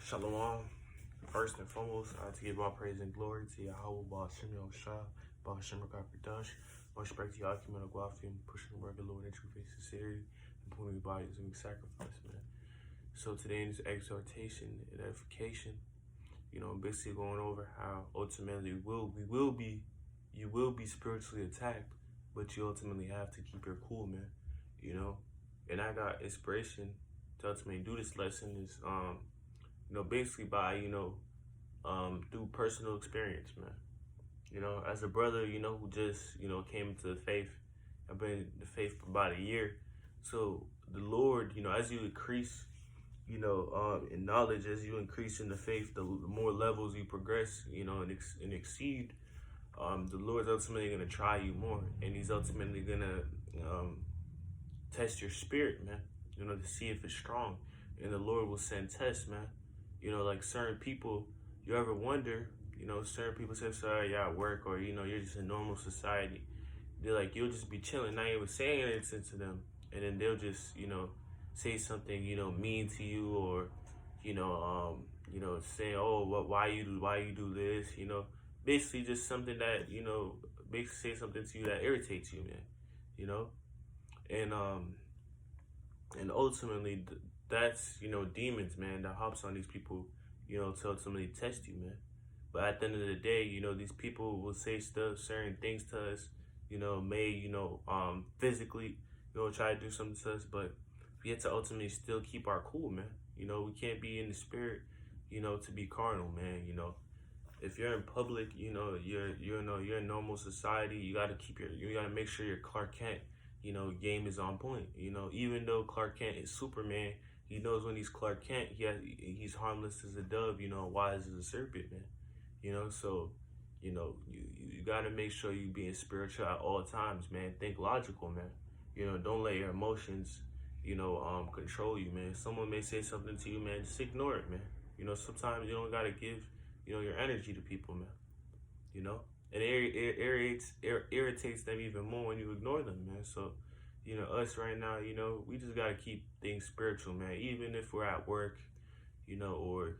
Shalom. First and foremost, I like to give all praise and glory to Yahweh, Baal Shem Shah, Baal Shem Rakapradash. Much respect to Yakim and Aguafi, pushing the word of the Lord in true faith, sincerity, and putting your body as a sacrifice, man. So today in this exhortation and edification, basically going over how ultimately you will be spiritually attacked, but you ultimately have to keep your cool, man. And I got inspiration to ultimately do this lesson is basically by through personal experience, man. As a brother, who just came into the faith. I've been in the faith for about a year. So the Lord, as you increase in knowledge, as you increase in the faith, the more levels you progress, and exceed, the Lord's ultimately going to try you more, and He's ultimately going to test your spirit, man, to see if it's strong. And the Lord will send tests, man. Like certain people, you ever wonder, certain people say, sorry, you're at work, or, you're just in normal society. They're like, you'll just be chilling, not even saying anything to them. And then they'll just, say something, mean to you, or, saying, oh, why you do this, basically just something that, basically say something to you that irritates you, man, and ultimately that's, demons, man, that hops on these people, to ultimately test you, man. But at the end of the day, these people will say certain things to us, may, physically, try to do something to us, but we have to ultimately still keep our cool, man. We can't be in the spirit, to be carnal, man. If you're in public, you're in normal society, you gotta make sure your Clark Kent, game is on point. Even though Clark Kent is Superman, he knows when he's Clark Kent, he's harmless as a dove, wise as a serpent, man. So, you gotta make sure you being spiritual at all times, man. Think logical, man. Don't let your emotions, control you, man. Someone may say something to you, man, just ignore it, man. Sometimes you don't gotta give, your energy to people, man. And it irritates them even more when you ignore them, man. So, us right now, we just gotta keep things spiritual, man. Even if we're at work, or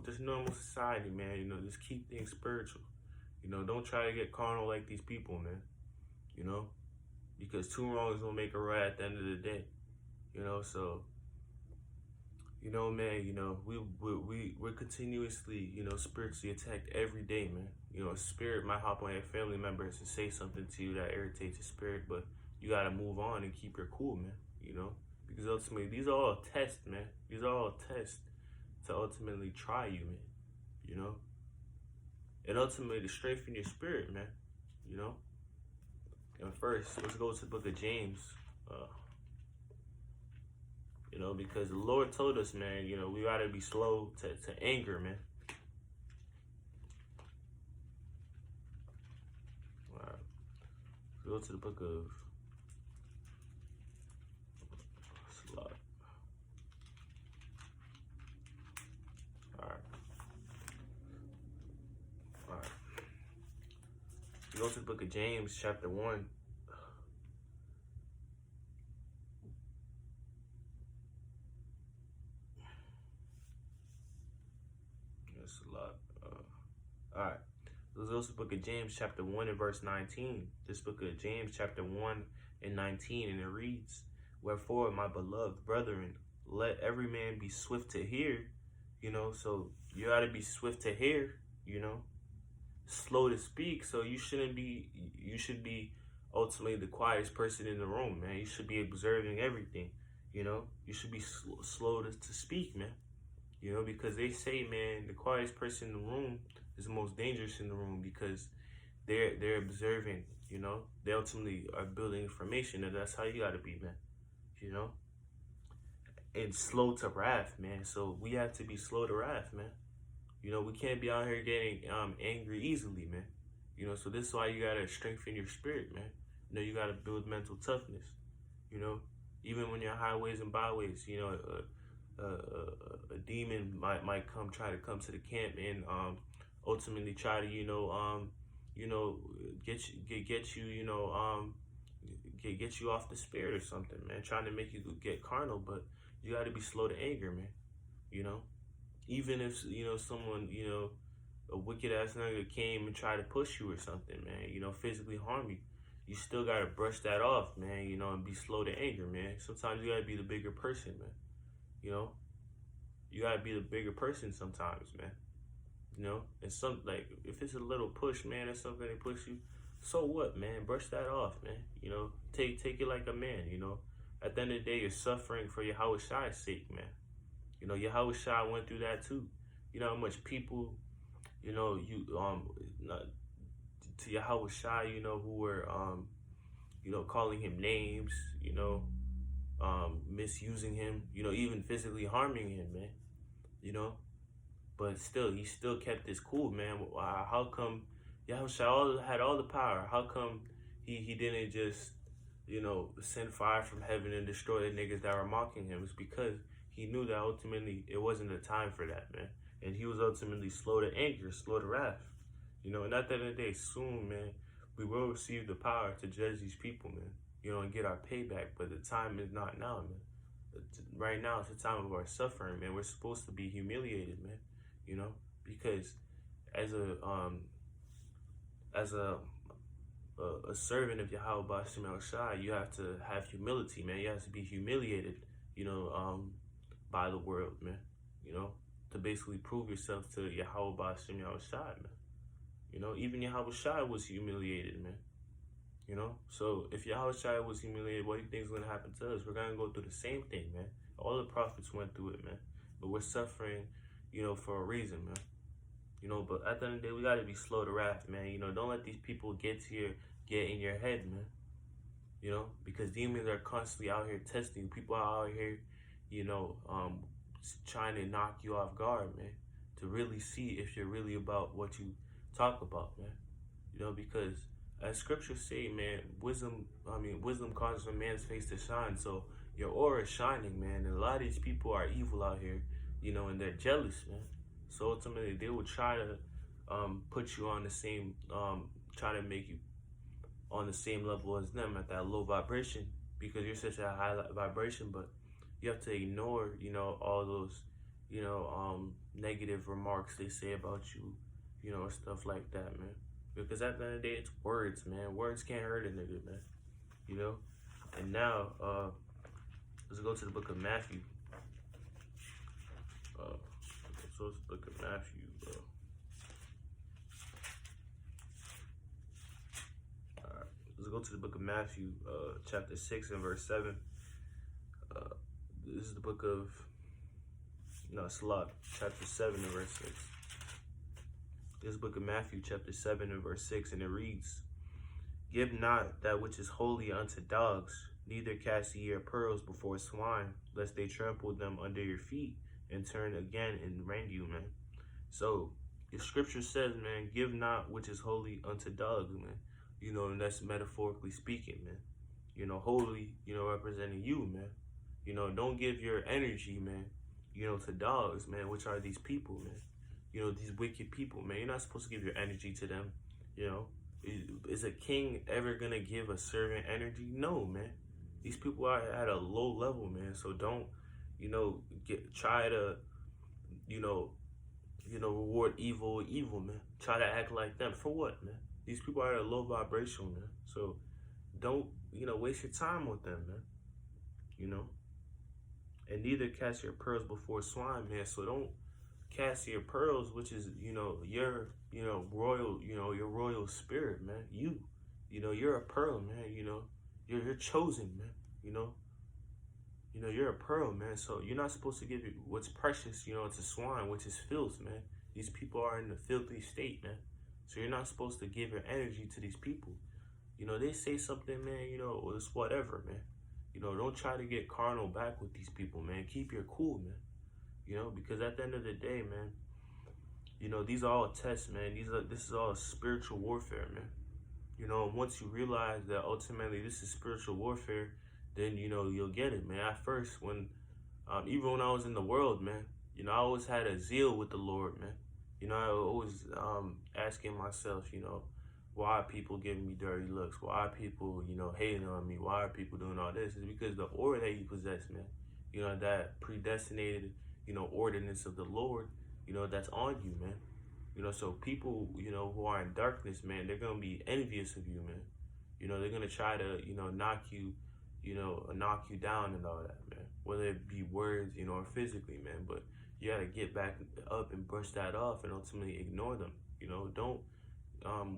just normal society, man. Just keep things spiritual. Don't try to get carnal like these people, man. Because two wrongs will make a right at the end of the day. So. Man, we're continuously, spiritually attacked every day, man. A spirit might hop on your family members and say something to you that irritates your spirit, but you gotta move on and keep your cool, man. Because ultimately, these are all tests, man. These are all tests to ultimately try you, man. And ultimately to strengthen your spirit, man. And first, let's go to the book of James. Because the Lord told us, man, we gotta be slow to anger, man. All right. Go to the book of Slot. All right. Go to the book of James, chapter 1. All right. Let's go to the book of James, chapter 1 and verse 19. This book of James, chapter 1 and 19, and it reads, wherefore, my beloved brethren, let every man be swift to hear, so you got to be swift to hear, slow to speak. So you should be ultimately the quietest person in the room, man. You should be observing everything, you should be slow to speak, man. Because they say, man, the quietest person in the room is the most dangerous in the room, because they're observing, they ultimately are building information, and that's how you gotta be, man, and slow to wrath, man. So we have to be slow to wrath, man. We can't be out here getting angry easily, man. So this is why you gotta strengthen your spirit, man. You gotta build mental toughness, even when you're highways and byways, a demon might try to come to the camp and ultimately try to get you off the spirit or something, man, trying to make you get carnal. But you got to be slow to anger, man. you know? Even if, someone, a wicked ass nigga came and tried to push you or something, man, physically harm you, you still gotta brush that off, man, and be slow to anger, man. Sometimes you gotta be the bigger person, man. You know? You gotta be the bigger person sometimes, man. And like if it's a little push, man, or something they push you, so what, man? Brush that off, man. Take it like a man, At the end of the day, you're suffering for Yahweh Shai's sake, man. Yahweh Shai went through that too. You know how much people, to Yahweh Shai, who were calling him names, misusing him, even physically harming him, man. But still, he still kept his cool, man. How come Yahweh Shai had all the power? How come he didn't just, send fire from heaven and destroy the niggas that were mocking him? It's because he knew that ultimately it wasn't the time for that, man. And he was ultimately slow to anger, slow to wrath. And at the end of the day, soon, man, we will receive the power to judge these people, man. And get our payback. But the time is not now, man. Right now, it's the time of our suffering, man. We're supposed to be humiliated, man. Because as a servant of Yahweh Bashim El Shai, you have to have humility, man. You have to be humiliated, by the world, man. To basically prove yourself to Yahweh Bashim El Shai, man. Even Yahweh Shai was humiliated, man. So if Yahweh Shai was humiliated, what do you think is going to happen to us? We're going to go through the same thing, man. All the prophets went through it, man. But we're suffering, for a reason, man. But at the end of the day, we got to be slow to wrath, man. Don't let these people get in your head, man. Because demons are constantly out here testing you. People are out here, trying to knock you off guard, man. To really see if you're really about what you talk about, man. Because as scriptures say, man, wisdom causes a man's face to shine. So your aura is shining, man. And a lot of these people are evil out here, and they're jealous, man. So ultimately, they will try to put you on the same, try to make you on the same level as them at that low vibration, because you're such a high vibration. But you have to ignore, all those, negative remarks they say about you, and stuff like that, man. Because at the end of the day, it's words, man. Words can't hurt a nigga, man. And now, let's go to the book of Matthew. So it's the book of Matthew, bro. Alright, let's go to the book of Matthew, chapter 6 and verse 7. This is the book of, chapter 7 and verse 6. This is the book of Matthew, chapter 7 and verse 6, and it reads, "Give not that which is holy unto dogs, neither cast ye your pearls before swine, lest they trample them under your feet, and turn again and rend you," man. So, the scripture says, man, give not which is holy unto dogs, man. And that's metaphorically speaking, man. Holy, representing you, man. Don't give your energy, man, to dogs, man, which are these people, man. These wicked people, man. You're not supposed to give your energy to them, Is a king ever gonna give a servant energy? No, man. These people are at a low level, man. So don't, try to, reward evil with evil, man. Try to act like them. For what, man? These people are at a low vibration, man. So don't, waste your time with them, man. And neither cast your pearls before swine, man. So don't cast your pearls, which is, your, royal, your royal spirit, man. You're a pearl, man. You're chosen, man. You're a pearl, man. So you're not supposed to give what's precious, to swine, which is filth, man. These people are in a filthy state, man. So you're not supposed to give your energy to these people. They say something, man, it's whatever, man. Don't try to get carnal back with these people, man. Keep your cool, man. Because at the end of the day, man, these are all tests, man. This is all spiritual warfare, man. And once you realize that ultimately this is spiritual warfare, then, you'll get it, man. At first, even when I was in the world, man, I always had a zeal with the Lord, man. I always asking myself, why are people giving me dirty looks? Why are people, hating on me? Why are people doing all this? It's because the aura that you possess, man, that predestinated, ordinance of the Lord, that's on you, man. So people, who are in darkness, man, they're going to be envious of you, man. They're going to try to, knock you down and all that, man. Whether it be words, or physically, man. But you got to get back up and brush that off and ultimately ignore them. Don't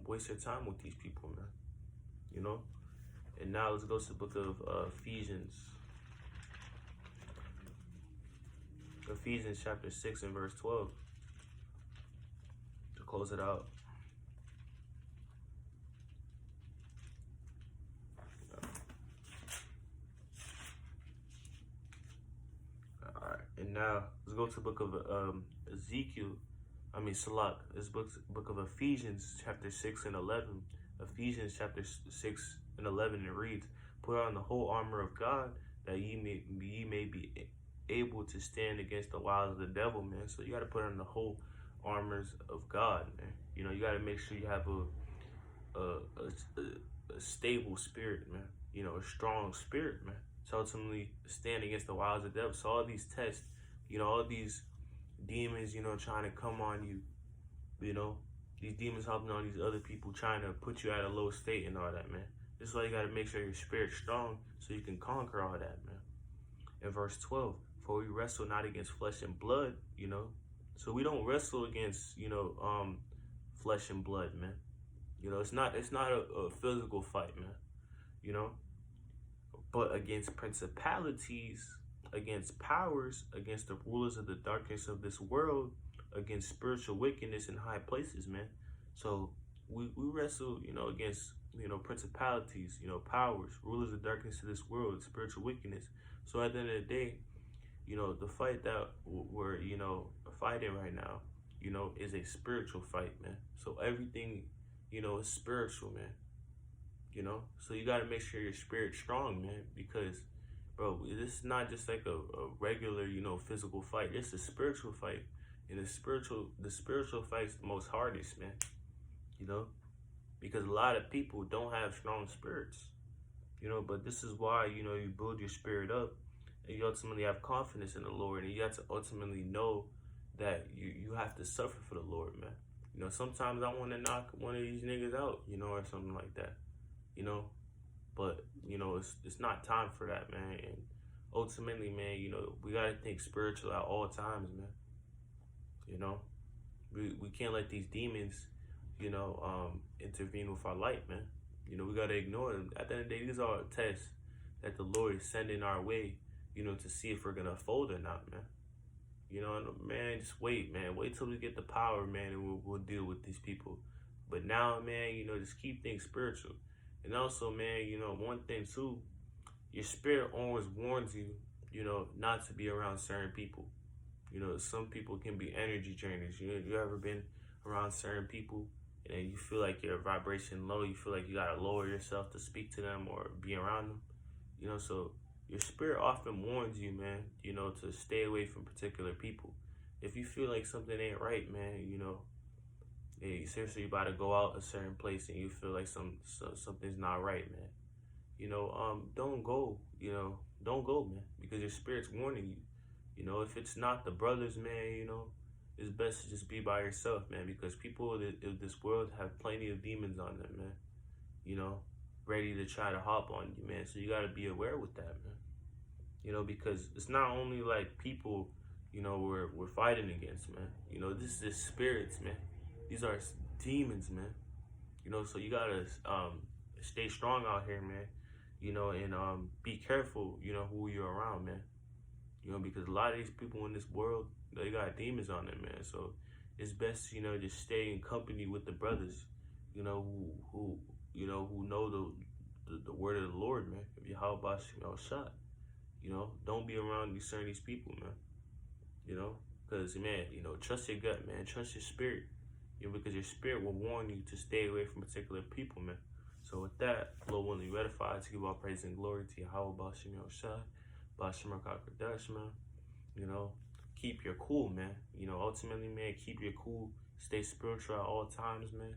waste your time with these people, man. And now let's go to the book of Ephesians. Ephesians chapter 6 and verse 12. To close it out. Alright, and now let's go to the book of This book of Ephesians chapter 6 and 11. Ephesians chapter 6 and 11, it reads, "Put on the whole armor of God, that ye may be able to stand against the wiles of the devil," man. So you got to put on the whole armors of God, man. You got to make sure you have a stable spirit, man. A strong spirit, man. So ultimately stand against the wiles of the devil. So all these tests, all these demons, trying to come on you, these demons helping on these other people, trying to put you at a low state and all that, man. This is why you got to make sure your spirit's strong so you can conquer all that, man. In verse 12, "For we wrestle not against flesh and blood," So we don't wrestle against, flesh and blood, man. It's not a physical fight, man. But against principalities, against powers, against the rulers of the darkness of this world, against spiritual wickedness in high places, man. So we wrestle, against, principalities, powers, rulers of darkness of this world, spiritual wickedness. So at the end of the day, the fight that we're, fighting right now, is a spiritual fight, man. So everything, is spiritual, man. So you got to make sure your spirit's strong, man, because, bro, this is not just like a regular, physical fight. It's a spiritual fight. And the spiritual fight's the most hardest, man. Because a lot of people don't have strong spirits. But this is why, you build your spirit up and you ultimately have confidence in the Lord, and you have to ultimately know that you have to suffer for the Lord, man. Sometimes I want to knock one of these niggas out, or something like that, but, it's not time for that, man. And ultimately, man, we got to think spiritual at all times, man. We can't let these demons, intervene with our light, man. We got to ignore them. At the end of the day, these are tests that the Lord is sending our way, to see if we're going to fold or not, man. Man, just wait, man. Wait till we get the power, man, and we'll deal with these people. But now, man, just keep things spiritual. And also, man, one thing too, your spirit always warns you, not to be around certain people. Some people can be energy drainers. You ever been around certain people and you feel like your vibration low, you feel like you gotta lower yourself to speak to them or be around them? So your spirit often warns you, man, to stay away from particular people. If you feel like something ain't right, man, hey, seriously, you about to go out a certain place and you feel like something's not right, man. Don't go, don't go, man, because your spirit's warning you. If it's not the brothers, man, it's best to just be by yourself, man, because people of this world have plenty of demons on them, man, ready to try to hop on you, man. So you got to be aware with that, man, because it's not only like people, we're fighting against, man. This is spirits, man. These are demons, man. So you got to stay strong out here, man, and be careful, who you're around, man. Because a lot of these people in this world, they got demons on them, man. So it's best, just stay in company with the brothers, who know the word of the Lord, man. If you how about shot, don't be around these people, man. Because man, trust your gut, man. Trust your spirit, because your spirit will warn you to stay away from particular people, man. So with that, Lord willing, we edify to give all praise and glory to Yahweh Bashim Yoshai. Bashim Rakakradash, man. Keep your cool, man. Ultimately, man, keep your cool. Stay spiritual at all times, man.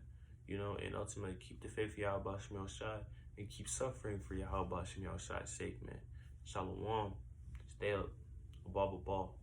And ultimately keep the faith of Yahweh Bashim Yoshai and keep suffering for Yahweh Bashim Yoshai's sake, man. Shalom. Stay up. Ball.